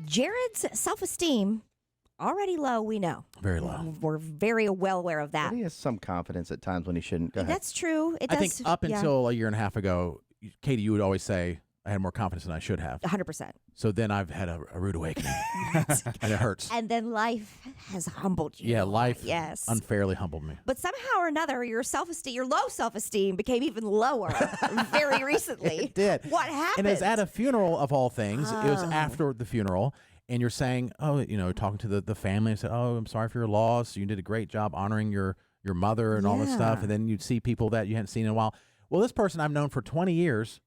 Jared's self-esteem already low, we know. Very low. We're very well aware of that. He has some confidence at times when he shouldn't. Go ahead. That's true. It I does, think up until a year and a half ago, Katie, you would always say, I had more confidence than I should have. 100%. So then I've had a rude awakening. And it hurts. And then life has humbled you. Yeah, life yes. unfairly humbled me. But somehow or another, your self-esteem, your low self-esteem became even lower very recently. It did. What happened? And it was at a funeral of all things. It was after the funeral. And you're saying, talking to the family and said, oh, I'm sorry for your loss. You did a great job honoring your mother and all this stuff. And then you'd see people that you hadn't seen in a while. Well, this person I've known for 20 years.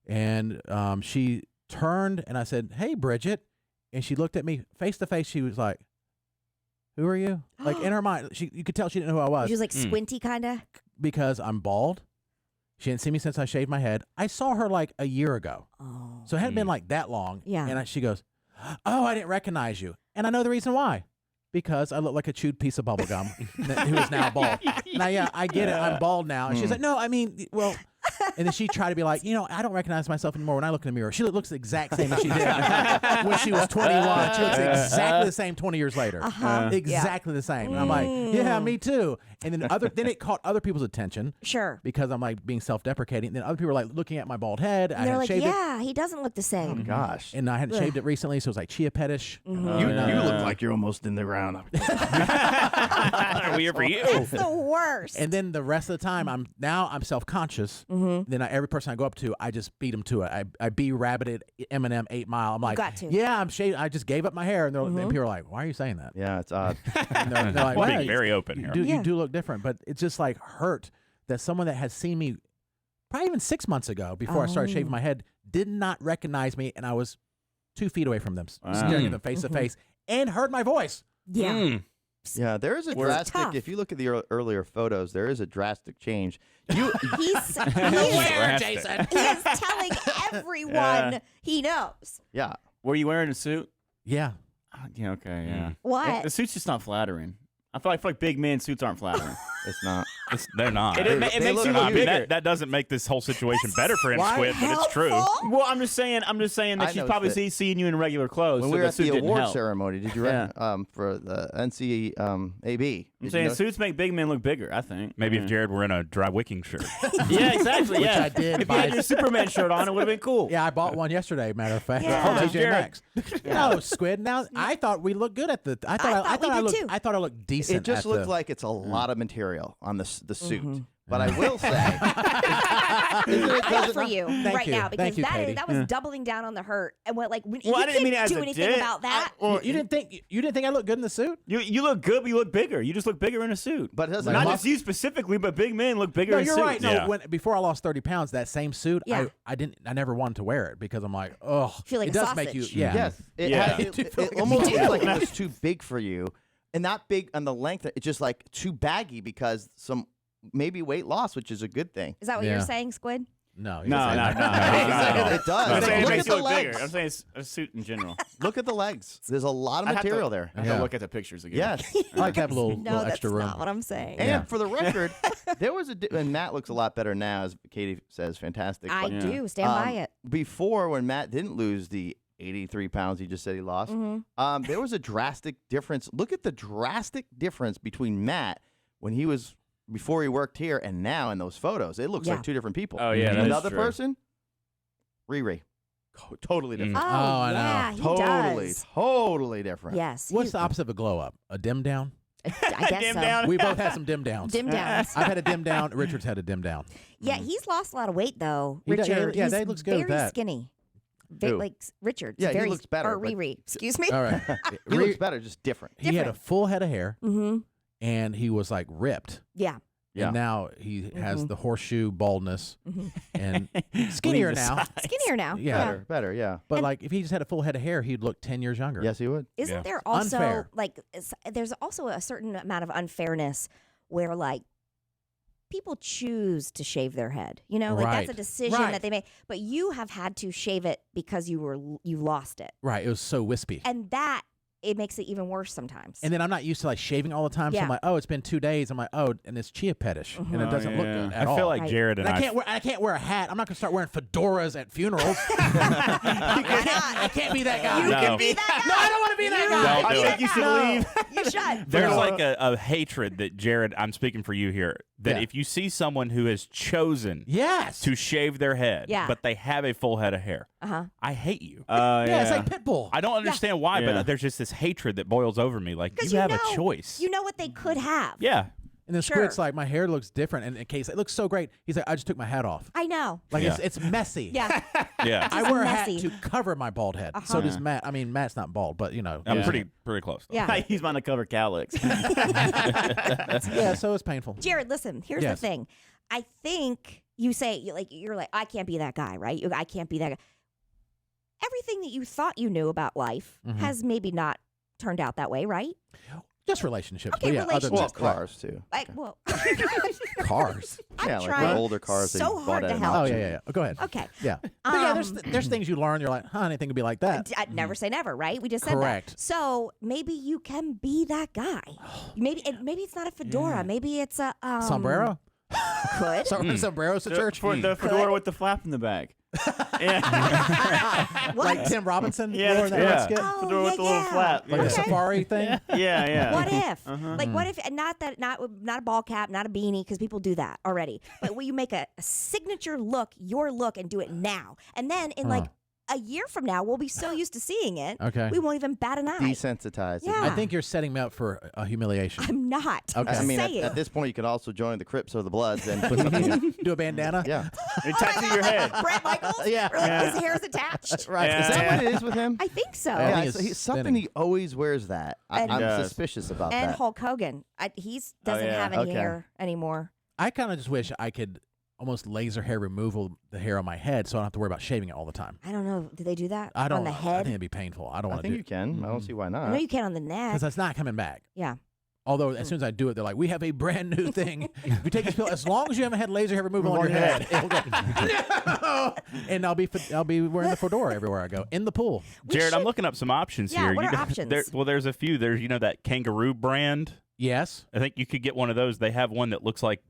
And she turned and I said, hey, Bridget. And she looked at me face to face. She was like, who are you? Like in her mind, you could tell she didn't know who I was. She was like squinty kind of? Because I'm bald. She hadn't seen me since I shaved my head. I saw her like a year ago. Oh. So it hadn't been like that long. Yeah. And she goes, oh, I didn't recognize you. And I know the reason why. Because I look like a chewed piece of bubble gum who is now bald. Now, yeah, I get it. I'm bald now. And she's like, no, I mean, well. And then she tried to be like, I don't recognize myself anymore when I look in the mirror. She looks the exact same as she did when she was 21. She looks exactly the same 20 years later. Exactly the same. And I'm like, yeah, me too. And then it caught other people's attention. Sure. Because I'm like being self-deprecating. And then other people were like looking at my bald head. And they're like, yeah, he doesn't look the same. Oh, my gosh. And I hadn't shaved it recently, so it was like chia pet-ish. You look like you're almost in the ground. We here for you. That's the worst. And then the rest of the time, I'm self-conscious. Then every person I go up to, I just beat them to it. I rabbited Eminem 8 Mile. I'm like, got to. yeah, I'm shaved. I just gave up my hair. And, and people are like, why are you saying that? Yeah, it's odd. And they're like, We're "Wow, being very open here. You do look different. But it's just like hurt that someone that has seen me probably even 6 months ago before I started shaving my head did not recognize me. And I was 2 feet away from them, staring at them face to face and heard my voice. Yeah. Yeah, there is a drastic. tough. If you look at the earlier photos, there is a drastic change. He's Where, Jason? he is telling everyone he knows. Yeah, Were you wearing a suit? Yeah. Yeah, okay, yeah. What? The suit's just not flattering. I feel like big men suits aren't flattering. it's not. They're not. It makes look you good. look I mean, bigger. that doesn't make this whole situation better for him, Why? Squid, but it's true. Helpful? Well, I'm just saying I that she's probably noticed it. seeing you in regular clothes. When so we were the at suit the didn't award help. ceremony, did you for the NCAB? I'm saying suits make big men look bigger, I think. Maybe if Jared were in a dry wicking shirt. Yeah, exactly. Yeah, I did If you had your Superman shirt on, it would have been cool. Yeah, I bought one yesterday, matter of fact. Yeah. From Oh, TJ Jared. Maxx. No, Squid. Now, I thought we looked good at the. I thought I looked decent. It just at looks the, like it's a lot of material on the suit. But I will say, isn't it, I does feel it for not- you Thank right you. now because Thank you, Katie. that was doubling down on the hurt and what like when Well, I you didn't mean it can't as do a anything dick. about that. Well, you didn't think I looked good in the suit? You look good, but you look bigger. You just look bigger in a suit. But it doesn't Not matter. just you specifically, but big men look bigger No, in you're suits. right. No, Yeah. before I lost 30 pounds, that same suit, Yeah. I never wanted to wear it because I'm like, oh, Feel like it a does make you, sausage. yeah. Yes, it, Yeah. has- it almost looks like it was too big for you, and not big on the length. It's just like too baggy because some maybe weight loss, which is a good thing. Is that what Yeah. you're saying, Squid? No, No. It does. I'm saying it Look makes at you the look bigger. legs. I'm saying it's a suit in general. Look at the legs. There's a lot of I'd have to- material there. I have Yeah. to look at the pictures again. Yes. I like to have a little No, that's extra room. not what I'm saying. And Yeah. for the record, there was and Matt looks a lot better now, as Katie says, fantastic. I But, do stand by it. Before, when Matt didn't lose the 83 pounds he just said he lost, there was a drastic difference. Look at the drastic difference between Matt when he was before he worked here and now in those photos. It looks Yeah. like two different people. Oh, yeah, that is Another true. person, Riri. Totally different. Oh, I know. yeah, he Totally, does. totally different. Yes. What's the opposite of a glow up? A dim down? I guess Dim so. down? We both had some dim downs. Dim downs. I've had a dim down. Richard's had a dim down. Yeah, he's lost a lot of weight though. He does- Richard, yeah, he's that looks good with very that. skinny. Who? Like Richard. Yeah, he very, looks better, Or but- Riri. Excuse me. All right. He looks better, just different. He had a full head of hair, Mm-hmm. and he was like ripped. Yeah. Yeah. And now he has the horseshoe baldness Mm-hmm. and skinnier Leave now. Skinnier now. Yeah. Better, yeah. But like if he just had a full head of hair, he'd look 10 years younger. Yes, he would. Isn't Yeah. there also Unfair. like there's also a certain amount of unfairness where like people choose to shave their head. You know, like Right. that's a decision Right. that they make. But you have had to shave it because you lost it. Right. It was so wispy. And that it makes it even worse sometimes. And then I'm not used to like shaving all the time, so Yeah. I'm like, oh, it's been 2 days. I'm like, oh, and it's chia petish, and it doesn't look good at I all. feel like Right. Jared and And I. I can't wear a hat. I'm not gonna start wearing fedoras at funerals. I can't be that guy. You No. can be that guy. No, I don't want to be that guy. Don't do I it. think you should leave. You should. There's No. like a hatred that Jared, I'm speaking for you here, that Yeah. if you see someone who has chosen Yes. to shave their head, Yeah. but they have a full head of hair, Uh-huh. I hate you. Yeah, it's like Pitbull. I don't understand why, Yeah. but there's just this hatred that boils over me. Like, 'Cause you have know, a choice. You know what they could have. Yeah. And then Sure. Squid's like, my hair looks different. And in case it looks so great, he's like, I just took my hat off. I know. Like Yeah. it's messy. Yeah. Yeah. I Just wear messy. a hat to cover my bald head. So does Matt. I mean, Matt's not bald, but you know. I'm Yeah. pretty close. Though. Yeah. I use mine to cover cowlicks. Yeah, so it's painful. Jared, listen, here's Yes. the thing. I think you say, you're like, I can't be that guy, right? I can't be that guy. Everything that you thought you knew about life Mm-hmm. has maybe not turned out that way, right? Just relationships. Okay, but yeah, other than Well, relationships. cars too. Like, well, cars. I'm Yeah, like trying the older cars that so you bought hard at to an help. Oh, auction. yeah. Go ahead. Okay. Yeah. But yeah, there's things you learn. You're like, huh, anything could be like that. I'd never say never, right? We just said Correct. that. So maybe you can be that guy. Maybe it's not a fedora. Maybe it's a Sombrero? Could. Sombreros to church? For the fedora with the flap in the back. Yeah. What? Like Tim Robinson Yeah, wore in that yeah. red skit? Oh, Fedora with the little flap. Like a Yeah. safari thing? Yeah. What if? Uh-huh. Like, what if not a ball cap, not a beanie, because people do that already. But will you make a signature look, your look, and do it now? And then in like a year from now, we'll be so used to seeing it, Okay. we won't even bat an eye. Desensitized. Yeah. I think you're setting me up for a humiliation. I'm not. Okay. I mean, saying. at this point, you could also join the Crips or the Bloods and put something. Do a bandana? Yeah. And tattoo your head. Brett Michaels? Yeah. Or like Yeah. his hair is attached? Right. Yeah. Is that what it is with him? I think so. I Yeah, think it's, it's he's something thinning. he always wears that. And- I'm He does. suspicious about And that. Hulk Hogan. He doesn't yeah. have any Okay. hair anymore. I kind of just wish I could almost laser hair removal the hair on my head so I don't have to worry about shaving it all the time. I don't know. Do they do that I don't on the I head? think it'd be painful. I don't I want to think do you can. I don't see why I know not. you can on the neck. because that's not coming back. Yeah. Although as soon as I do it, they're like, "We have a brand new thing. If you take this pill, as long as you haven't had laser hair removal on your head, it'll go." No! And I'll be wearing the fedora everywhere I go in the pool. Jared, I'm looking up some options Yeah, here. what You are know, options? there's a few. There's that kangaroo brand. Yes. I think you could get one of those. They have one that looks like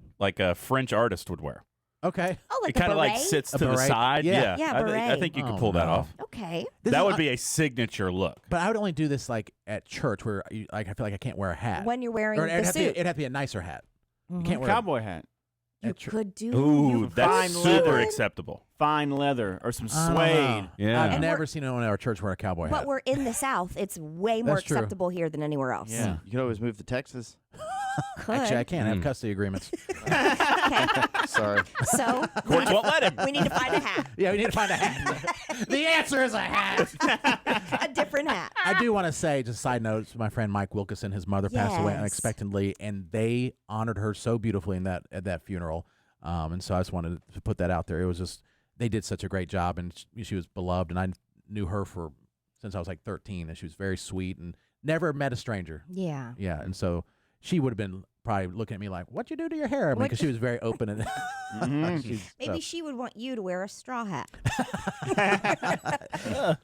a French artist would wear. Okay. Oh, like It the kind of like beret? sits A to the beret? side. Yeah. Yeah, I beret. think you could Oh, pull that no. off. Okay. This That is- would be a signature look. But I would only do this like at church where I feel like I can't wear a hat. When you're wearing or the it'd have, to be, suit. it'd have to be a nicer hat. You can't wear Cowboy hat. You at church. could do. Ooh, Fine that's super leather. acceptable. Fine leather or some I don't suede. know. Yeah. I've And never we're- seen anyone at our church wear a cowboy But hat. we're in the South. It's way more That's true. acceptable here than anywhere else. Yeah. You can always move to Texas. Could. Actually, I can't have custody agreements. Okay. Sorry. So Courts won't let him. we need to find a hat. Yeah, we need to find a hat. The answer is a hat. A different hat. I do want to say, just a side note, my friend Mike Wilkeson, his mother passed away Yes. unexpectedly, and they honored her so beautifully at that funeral. And so I just wanted to put that out there. It was just they did such a great job, and she was beloved, and I knew her since I was like 13, and she was very sweet and never met a stranger. Yeah. Yeah, and so she would have been probably looking at me like, "What'd you do to your hair?" What- Because she was very open and Maybe she would want you to wear a straw hat.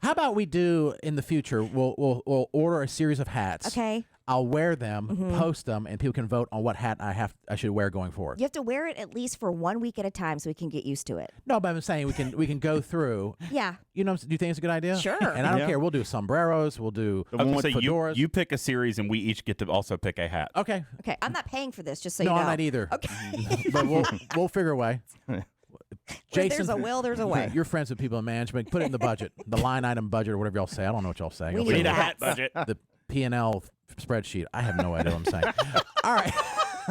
How about we do in the future? We'll order a series of hats. Okay. I'll wear them, post them, and people can vote on what hat I should wear going forward. You have to wear it at least for 1 week at a time so we can get used to it. No, but I'm saying we can go through. Yeah. You know, do you think it's a good idea? Sure. And I don't Yeah. care. We'll do sombreros. We'll do I was gonna say, fedoras. you pick a series, and we each get to also pick a hat. Okay. Okay. I'm not paying for this, just so No, you know. I'm not either. Okay. But we'll figure a way. Where Jason, there's a will, there's a way. You're friends with people in management. Put it in the budget, the line item budget, or whatever y'all say. I don't know what y'all say. We I'll need We need figure a it out. hat budget. The P&L spreadsheet. I have no idea what I'm saying. All right.